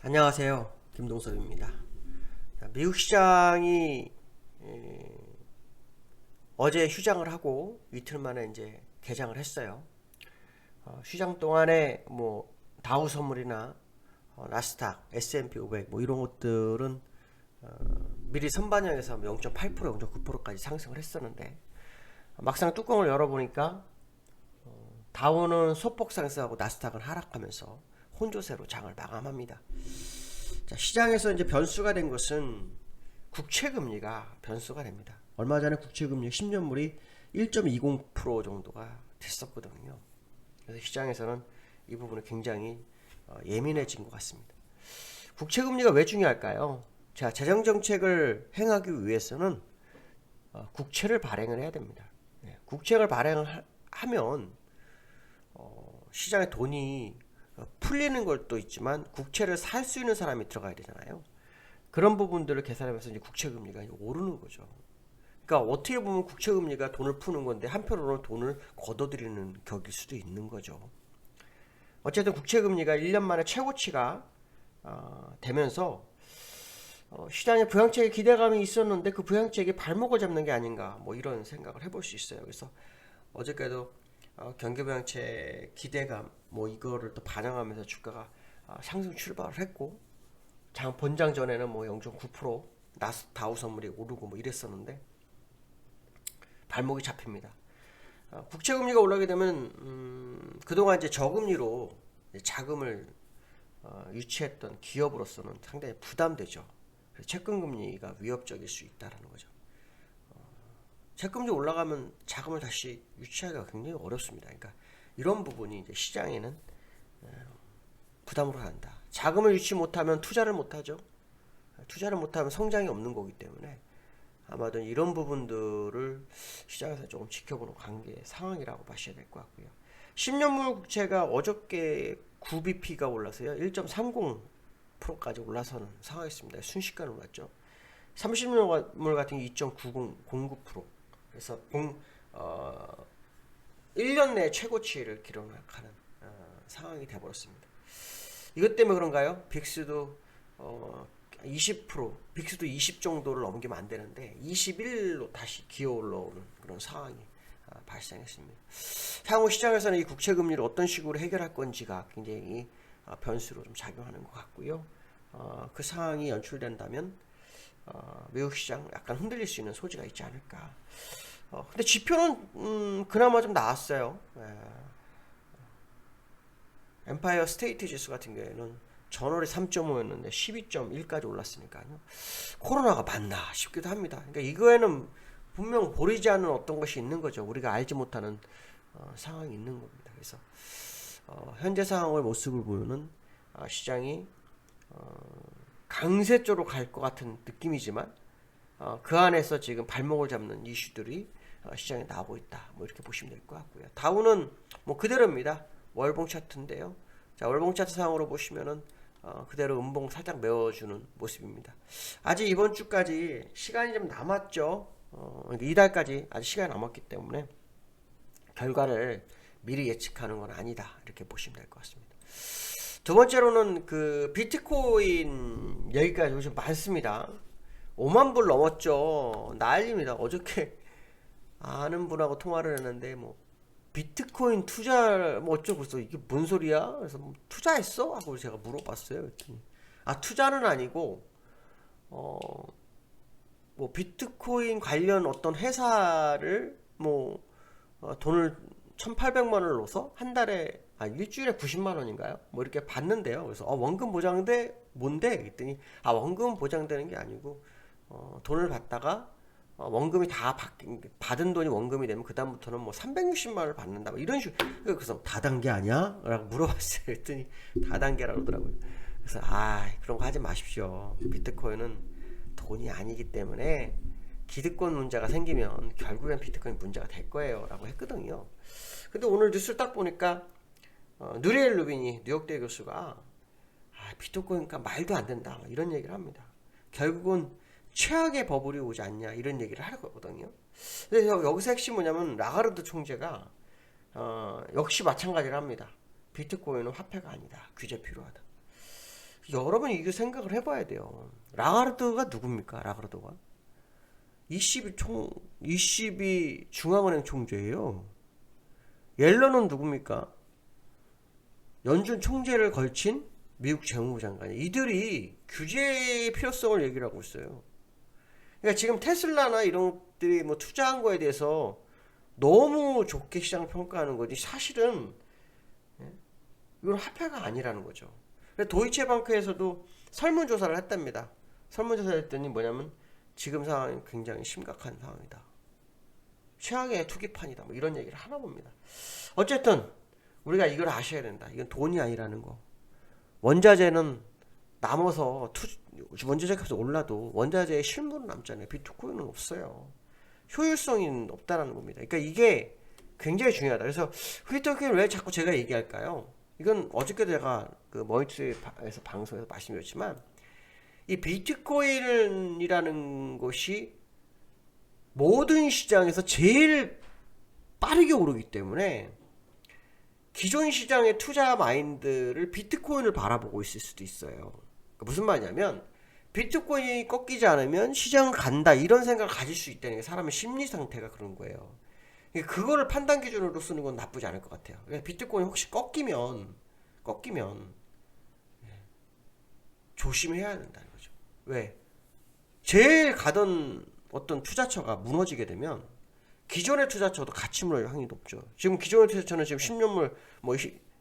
안녕하세요. 김동섭입니다. 미국 시장이 어제 휴장을 하고 이틀 만에 이제 개장을 했어요. 휴장 동안에 뭐 다우 선물이나 나스닥, S&P 500 뭐 이런 것들은 미리 선반영해서 0.8%, 0.9%까지 상승을 했었는데 막상 뚜껑을 열어보니까 다우는 소폭 상승하고 나스닥은 하락하면서 혼조세로 장을 마감합니다. 자, 시장에서 이제 변수가 된 것은 국채금리가 변수가 됩니다. 얼마 전에 국채금리 10년물이 1.20% 정도가 됐었거든요. 그래서 시장에서는 이 부분이 굉장히 예민해진 것 같습니다. 국채금리가 왜 중요할까요? 자, 재정정책을 행하기 위해서는 국채를 발행을 해야 됩니다. 국채를 발행을 하면 시장에 돈이 풀리는 것도 있지만 국채를 살 수 있는 사람이 들어가야 되잖아요. 그런 부분들을 계산하면서 이제 국채금리가 오르는 거죠. 그러니까 어떻게 보면 국채금리가 돈을 푸는 건데 한편으로는 돈을 걷어들이는 격일 수도 있는 거죠. 어쨌든 국채금리가 1년 만에 최고치가 되면서 시장에 부양책에 기대감이 있었는데 그 부양책이 발목을 잡는 게 아닌가 뭐 이런 생각을 해볼 수 있어요. 그래서 어저께도 경기부양책 기대감 뭐 이거를 또 반영하면서 주가가 상승 출발을 했고 본장 전에는 뭐 0.9% 다우 선물이 오르고 뭐 이랬었는데 발목이 잡힙니다. 국채금리가 올라가게 되면 그동안 이제 저금리로 자금을 유치했던 기업으로서는 상당히 부담되죠. 그래서 채권금리가 위협적일 수 있다는 거죠. 채권금리 올라가면 자금을 다시 유치하기가 굉장히 어렵습니다. 그러니까 이런 부분이 이제 시장에는 부담으로 한다. 자금을 유치 못하면 투자를 못하죠. 투자를 못하면 성장이 없는 거기 때문에 아마도 이런 부분들을 시장에서 조금 지켜보는 관계 상황이라고 봐셔야 될 것 같고요. 10년물 국채가 어저께 9bp가 올라서요. 1.30%까지 올라서는 상황이었습니다. 순식간에 올랐죠. 30년물 같은 게 2.9009%. 그래서 1년 내 최고치를 기록하는 상황이 되어버렸습니다. 이것 때문에 그런가요? 빅스도 20%, 빅스도 20 정도를 넘기면 안 되는데 21로 다시 기어 올라오는 그런 상황이 발생했습니다. 향후 시장에서는 이 국채 금리를 어떤 식으로 해결할 건지가 굉장히 변수로 좀 작용하는 것 같고요. 그 상황이 연출된다면 미국 시장 약간 흔들릴 수 있는 소지가 있지 않을까. 근데 지표는 그나마 좀 나왔어요. 엠파이어 스테이트 지수 같은 경우에는 전월에 3.5였는데 12.1까지 올랐으니까요. 코로나가 맞나 싶기도 합니다. 그러니까 이거에는 분명 보이지 않는 어떤 것이 있는 거죠. 우리가 알지 못하는 상황이 있는 겁니다. 그래서 현재 상황의 모습을 보면은 시장이 강세 쪽으로 갈 것 같은 느낌이지만 그 안에서 지금 발목을 잡는 이슈들이 시장에 나오고 있다. 뭐 이렇게 보시면 될 것 같고요. 다우는 뭐 그대로입니다. 월봉 차트인데요. 자, 월봉 차트 상으로 보시면은 그대로 음봉 살짝 메워주는 모습입니다. 아직 이번 주까지 시간이 좀 남았죠. 이달까지 아직 시간이 남았기 때문에 결과를 미리 예측하는 건 아니다. 이렇게 보시면 될 것 같습니다. 두 번째로는 그 비트코인 얘기가 요즘 많습니다. 5만 불 넘었죠. 난리입니다. 어저께 아는 분하고 통화를 했는데 뭐 비트코인 투자 뭐 어쩌고 그래서 이게 뭔 소리야? 그래서 뭐 투자했어? 하고 제가 물어봤어요. 그랬더니 투자는 아니고 뭐 비트코인 관련 어떤 회사를 뭐 돈을 1,800만 원을 넣어서 한 달에 일주일에 90만 원인가요? 뭐 이렇게 받는데요. 그래서 원금 보장돼 뭔데? 그랬더니 원금 보장되는 게 아니고 돈을 받다가 원금이 다 받은 돈이 원금이 되면 그다음부터는 뭐 360만 원을 받는다 뭐 이런 식으로. 그래서 다단계 아니야? 라고 물어봤어요. 그랬더니 다단계라고 그러더라고요. 그래서 그런 거 하지 마십시오. 비트코인은 돈이 아니기 때문에 기득권 문제가 생기면 결국엔 비트코인 문제가 될 거예요 라고 했거든요. 근데 오늘 뉴스를 딱 보니까 누리엘 루빈이 뉴욕대 교수가 비트코인가 말도 안 된다 이런 얘기를 합니다. 결국은 최악의 버블이 오지 않냐 이런 얘기를 하는 거거든요. 그래서 여기서 핵심 뭐냐면 라가르드 총재가 역시 마찬가지를 합니다. 비트코인은 화폐가 아니다. 규제 필요하다. 여러분이 이거 생각을 해봐야 돼요. 라가르드가 누굽니까? 라가르드가 22 중앙은행 총재예요. 옐런은 누굽니까? 연준 총재를 걸친 미국 재무부 장관이. 이들이 규제의 필요성을 얘기를 하고 있어요. 그러니까 지금 테슬라나 이런 것들이 뭐 투자한 거에 대해서 너무 좋게 시장을 평가하는 거지, 사실은 이건 화폐가 아니라는 거죠. 도이체방크에서도 설문조사를 했답니다. 설문조사를 했더니 뭐냐면 지금 상황이 굉장히 심각한 상황이다. 최악의 투기판이다. 뭐 이런 얘기를 하나 봅니다. 어쨌든 우리가 이걸 아셔야 된다. 이건 돈이 아니라는 거. 원자재는 남아서 원자재 값이 올라도 원자재의 실물은 남잖아요. 비트코인은 없어요. 효율성이 없다라는 겁니다. 그러니까 이게 굉장히 중요하다. 그래서 비트코인을 왜 자꾸 제가 얘기할까요? 이건 어저께도 제가 그 머니투에서 방송에서 말씀드렸지만, 이 비트코인이라는 것이 모든 시장에서 제일 빠르게 오르기 때문에 기존 시장의 투자 마인드를 비트코인을 바라보고 있을 수도 있어요. 그러니까 무슨 말이냐면 비트코인이 꺾이지 않으면 시장은 간다, 이런 생각을 가질 수 있다는 게 사람의 심리 상태가 그런 거예요. 그거를 판단 기준으로 쓰는 건 나쁘지 않을 것 같아요. 그러니까 비트코인이 혹시 꺾이면 조심해야 된다는 거죠. 왜? 제일 가던 어떤 투자처가 무너지게 되면 기존의 투자처도 같이 무너질 확률이 높죠. 지금 기존의 투자처는 지금 10년물 뭐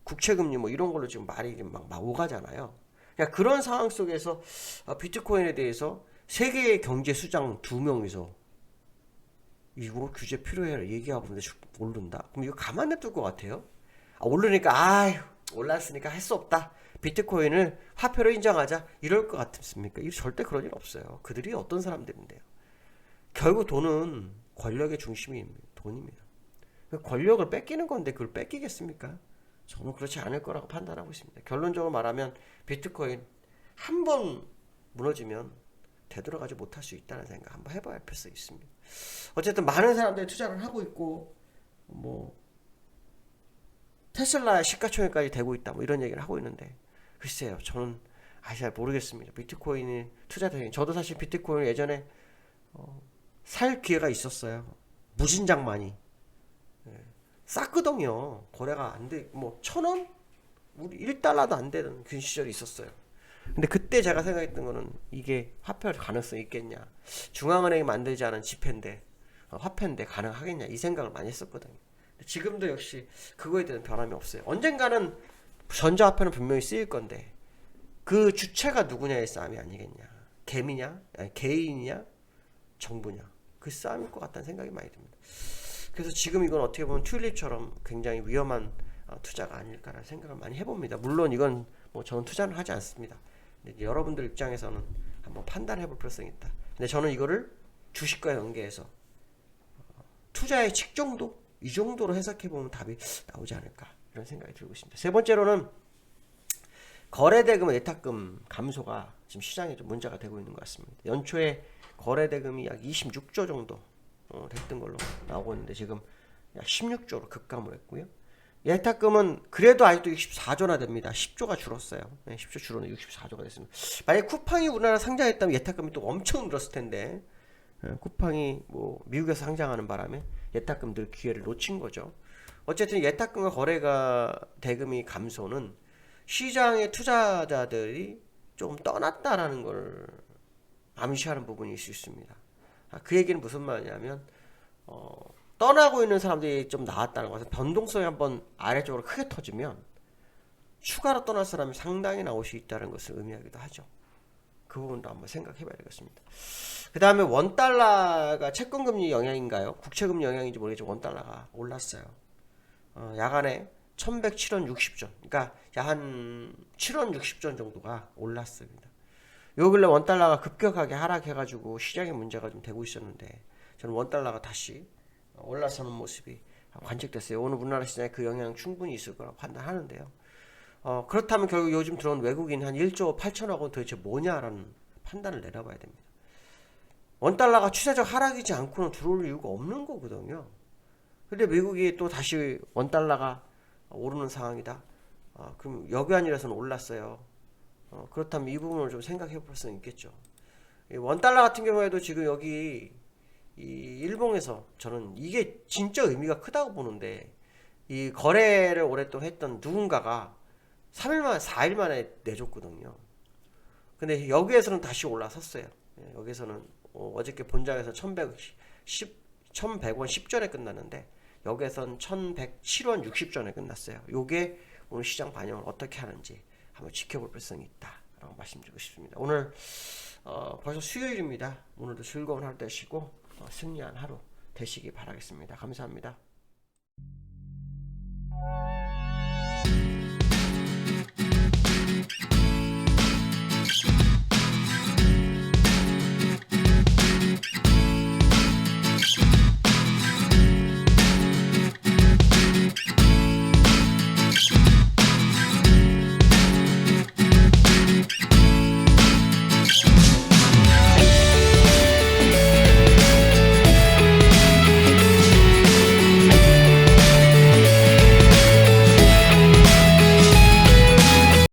국채금리 뭐 이런 걸로 지금 말이 막 오가잖아요. 그러니까 그런 상황 속에서 비트코인에 대해서 세계의 경제 수장 2명이서 이거 규제 필요해 얘기하고 있는데 모른다. 그럼 이거 가만 냅둘 것 같아요? 오르니까 올랐으니까 할 수 없다. 비트코인을 화폐로 인정하자. 이럴 것 같습니까? 절대 그런 일 없어요. 그들이 어떤 사람들인데요. 결국 돈은 권력의 중심이 돈입니다. 권력을 뺏기는 건데 그걸 뺏기겠습니까? 저는 그렇지 않을 거라고 판단하고 있습니다. 결론적으로 말하면 비트코인 한 번 무너지면 되돌아가지 못할 수 있다는 생각 한번 해봐야 할 필요가 있습니다. 어쨌든 많은 사람들이 투자를 하고 있고, 뭐 테슬라 시가총액까지 되고 있다, 뭐 이런 얘기를 하고 있는데, 글쎄요, 저는 잘 모르겠습니다. 비트코인이 투자되는, 저도 사실 비트코인을 예전에 살 기회가 있었어요. 무진장 많이. 쌌거든요. 거래가 안 돼, 뭐 1,000원? 우리 1달러도 안 되는 그 시절이 있었어요. 근데 그때 제가 생각했던 거는 이게 화폐 가능성이 있겠냐, 중앙은행이 만들지 않은 지폐인데 화폐인데 가능하겠냐, 이 생각을 많이 했었거든요. 지금도 역시 그거에 대한 변함이 없어요. 언젠가는 전자화폐는 분명히 쓰일 건데 그 주체가 누구냐의 싸움이 아니겠냐. 개미냐, 아니, 개인이냐, 정부냐, 그 싸움일 것 같다는 생각이 많이 듭니다. 그래서 지금 이건 어떻게 보면 튤립처럼 굉장히 위험한 투자가 아닐까라는 생각을 많이 해봅니다. 물론 이건 뭐 저는 투자는 하지 않습니다. 근데 여러분들 입장에서는 한번 판단해 볼 필요성이 있다. 근데 저는 이거를 주식과 연계해서 투자의 측정도, 이 정도로 해석해 보면 답이 나오지 않을까, 이런 생각이 들고 있습니다. 세 번째로는 거래대금 예탁금 감소가 지금 시장에 좀 문제가 되고 있는 것 같습니다. 연초에 거래대금이 약 26조 정도 됐던 걸로 나오고 있는데 지금 약 16조로 급감을 했고요. 예탁금은 그래도 아직도 64조나 됩니다. 10조가 줄었어요. 10조 줄어는 64조가 됐습니다. 만약 쿠팡이 우리나라 상장했다면 예탁금이 또 엄청 늘었을 텐데, 쿠팡이 뭐 미국에서 상장하는 바람에 예탁금들 기회를 놓친 거죠. 어쨌든 예탁금과 거래가 대금이 감소는 시장의 투자자들이 조금 떠났다라는 걸 암시하는 부분이 있을 수 있습니다. 그 얘기는 무슨 말이냐면 떠나고 있는 사람들이 좀 나왔다는 것은 변동성이 한번 아래쪽으로 크게 터지면 추가로 떠날 사람이 상당히 나올 수 있다는 것을 의미하기도 하죠. 그 부분도 한번 생각해 봐야 되겠습니다. 그 다음에 원달러가 채권금리 영향인가요? 국채금리 영향인지 모르겠지만 원달러가 올랐어요. 야간에 1107원 60전, 그러니까 한 7원 60전 정도가 올랐습니다. 요 근래 원달러가 급격하게 하락해가지고 시장에 문제가 좀 되고 있었는데, 저는 원달러가 다시 올라서는 모습이 관측됐어요. 오늘 우리나라 시장에 그 영향 충분히 있을 거라고 판단하는데요. 그렇다면 결국 요즘 들어온 외국인 한 1조 8천억 원 도대체 뭐냐라는 판단을 내려봐야 됩니다. 원달러가 추세적 하락이지 않고는 들어올 이유가 없는 거거든요. 근데 미국이 또 다시 원달러가 오르는 상황이다. 그럼 여기안이라서는 올랐어요. 그렇다면 이 부분을 좀 생각해 볼 수는 있겠죠. 이 원달러 같은 경우에도 지금 여기 이 일봉에서 저는 이게 진짜 의미가 크다고 보는데, 이 거래를 오랫동안 했던 누군가가 3일 만에 4일 만에 내줬거든요. 근데 여기에서는 다시 올라섰어요. 여기서는 어저께 본장에서 1100원 10전에 끝났는데 여기에선 1107원 60전에 끝났어요. 요게 오늘 시장 반영을 어떻게 하는지 한번 지켜볼 필요성이 있다라고 말씀드리고 싶습니다. 오늘 벌써 수요일입니다. 오늘도 즐거운 하루 되시고 승리한 하루 되시기 바라겠습니다. 감사합니다.